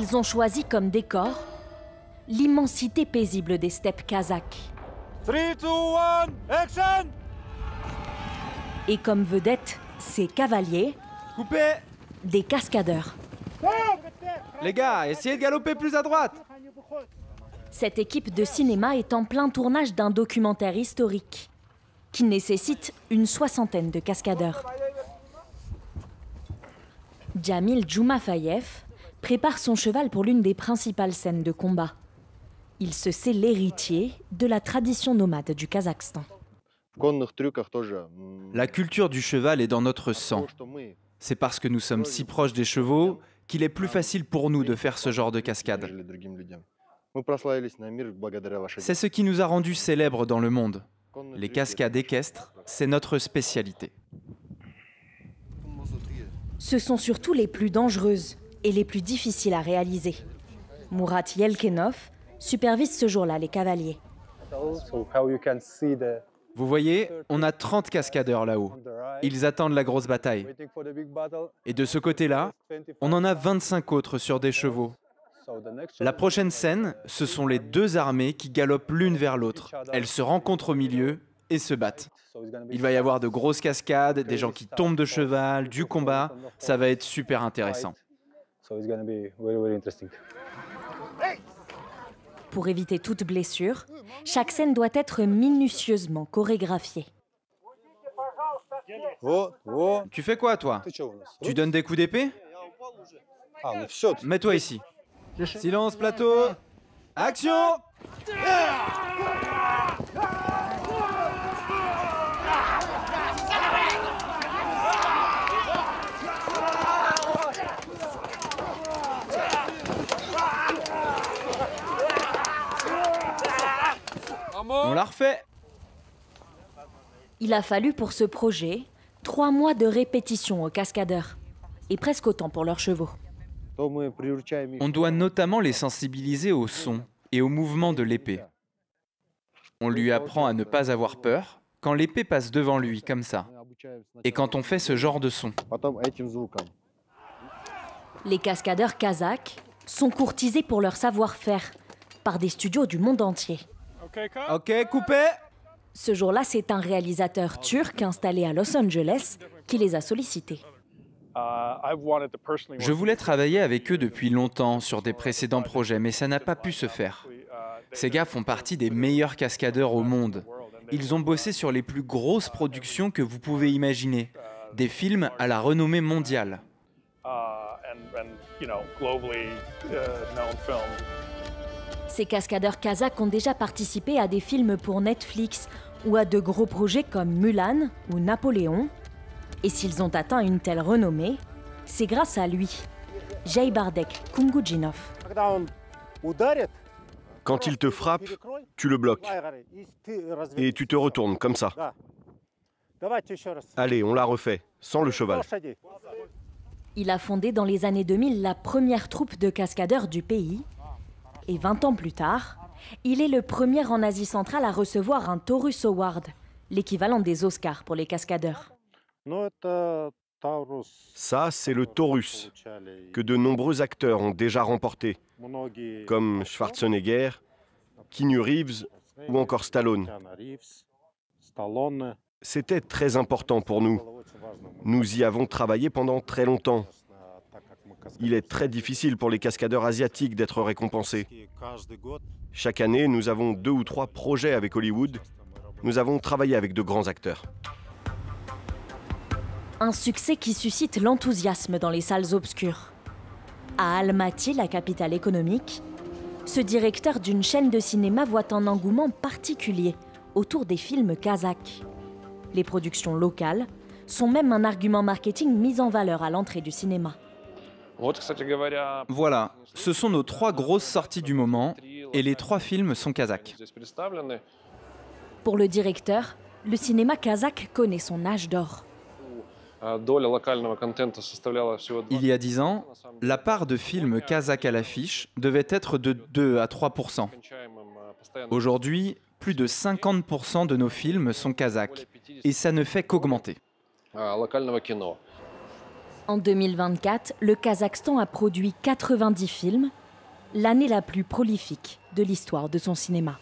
Ils ont choisi comme décor l'immensité paisible des steppes kazakhs. 3, 2, 1, action! Et comme vedette, ces cavaliers, Coupé! des cascadeurs. Les gars, essayez de galoper plus à droite! Cette équipe de cinéma est en plein tournage d'un documentaire historique qui nécessite une 60aine de cascadeurs. Djamil Djoumafayev prépare son cheval pour l'une des principales scènes de combat. Il se sait l'héritier de la tradition nomade du Kazakhstan. La culture du cheval est dans notre sang. C'est parce que nous sommes si proches des chevaux qu'il est plus facile pour nous de faire ce genre de cascade. C'est ce qui nous a rendus célèbres dans le monde. Les cascades équestres, c'est notre spécialité. Ce sont surtout les plus dangereuses et les plus difficiles à réaliser. Murat Yelkenov supervise ce jour-là les cavaliers. Vous voyez, on a 30 cascadeurs là-haut. Ils attendent la grosse bataille. Et de ce côté-là, on en a 25 autres sur des chevaux. La prochaine scène, ce sont les deux armées qui galopent l'une vers l'autre. Elles se rencontrent au milieu et se battent. Il va y avoir de grosses cascades, des gens qui tombent de cheval, du combat. Ça va être super intéressant. Pour éviter toute blessure, chaque scène doit être minutieusement chorégraphiée. Tu fais quoi, toi? Tu donnes des coups d'épée? Mets-toi ici. Silence, plateau. Action! On l'a refait. Il a fallu pour ce projet 3 mois de répétition aux cascadeurs et presque autant pour leurs chevaux. On doit notamment les sensibiliser au son et au mouvement de l'épée. On lui apprend à ne pas avoir peur quand l'épée passe devant lui, comme ça, et quand on fait ce genre de son. Les cascadeurs kazakhs sont courtisés pour leur savoir-faire par des studios du monde entier. Ok, coupé! Ce jour-là, c'est un réalisateur turc installé à Los Angeles qui les a sollicités. Je voulais travailler avec eux depuis longtemps sur des précédents projets, mais ça n'a pas pu se faire. Ces gars font partie des meilleurs cascadeurs au monde. Ils ont bossé sur les plus grosses productions que vous pouvez imaginer, des films à la renommée mondiale. Ces cascadeurs kazakhs ont déjà participé à des films pour Netflix ou à de gros projets comme Mulan ou Napoléon. Et s'ils ont atteint une telle renommée, c'est grâce à lui, Jaybardek Kungujinov. Quand il te frappe, tu le bloques. Et tu te retournes comme ça. Allez, on la refait, sans le cheval. Il a fondé dans les années 2000 la première troupe de cascadeurs du pays. Et 20 ans plus tard, il est le premier en Asie centrale à recevoir un Taurus Award, l'équivalent des Oscars pour les cascadeurs. Ça, c'est le Taurus, que de nombreux acteurs ont déjà remporté, comme Schwarzenegger, Keanu Reeves ou encore Stallone. C'était très important pour nous. Nous y avons travaillé pendant très longtemps. Il est très difficile pour les cascadeurs asiatiques d'être récompensés. Chaque année, nous avons 2 ou 3 projets avec Hollywood. Nous avons travaillé avec de grands acteurs. Un succès qui suscite l'enthousiasme dans les salles obscures. À Almaty, la capitale économique, ce directeur d'une chaîne de cinéma voit un engouement particulier autour des films kazakhs. Les productions locales sont même un argument marketing mis en valeur à l'entrée du cinéma. Voilà, ce sont nos 3 grosses sorties du moment, et les 3 films sont kazakhs. Pour le directeur, le cinéma kazakh connaît son âge d'or. Il y a 10 ans, la part de films kazakhs à l'affiche devait être de 2 à 3%. Aujourd'hui, plus de 50% de nos films sont kazakhs, et ça ne fait qu'augmenter. En 2024, le Kazakhstan a produit 90 films, l'année la plus prolifique de l'histoire de son cinéma.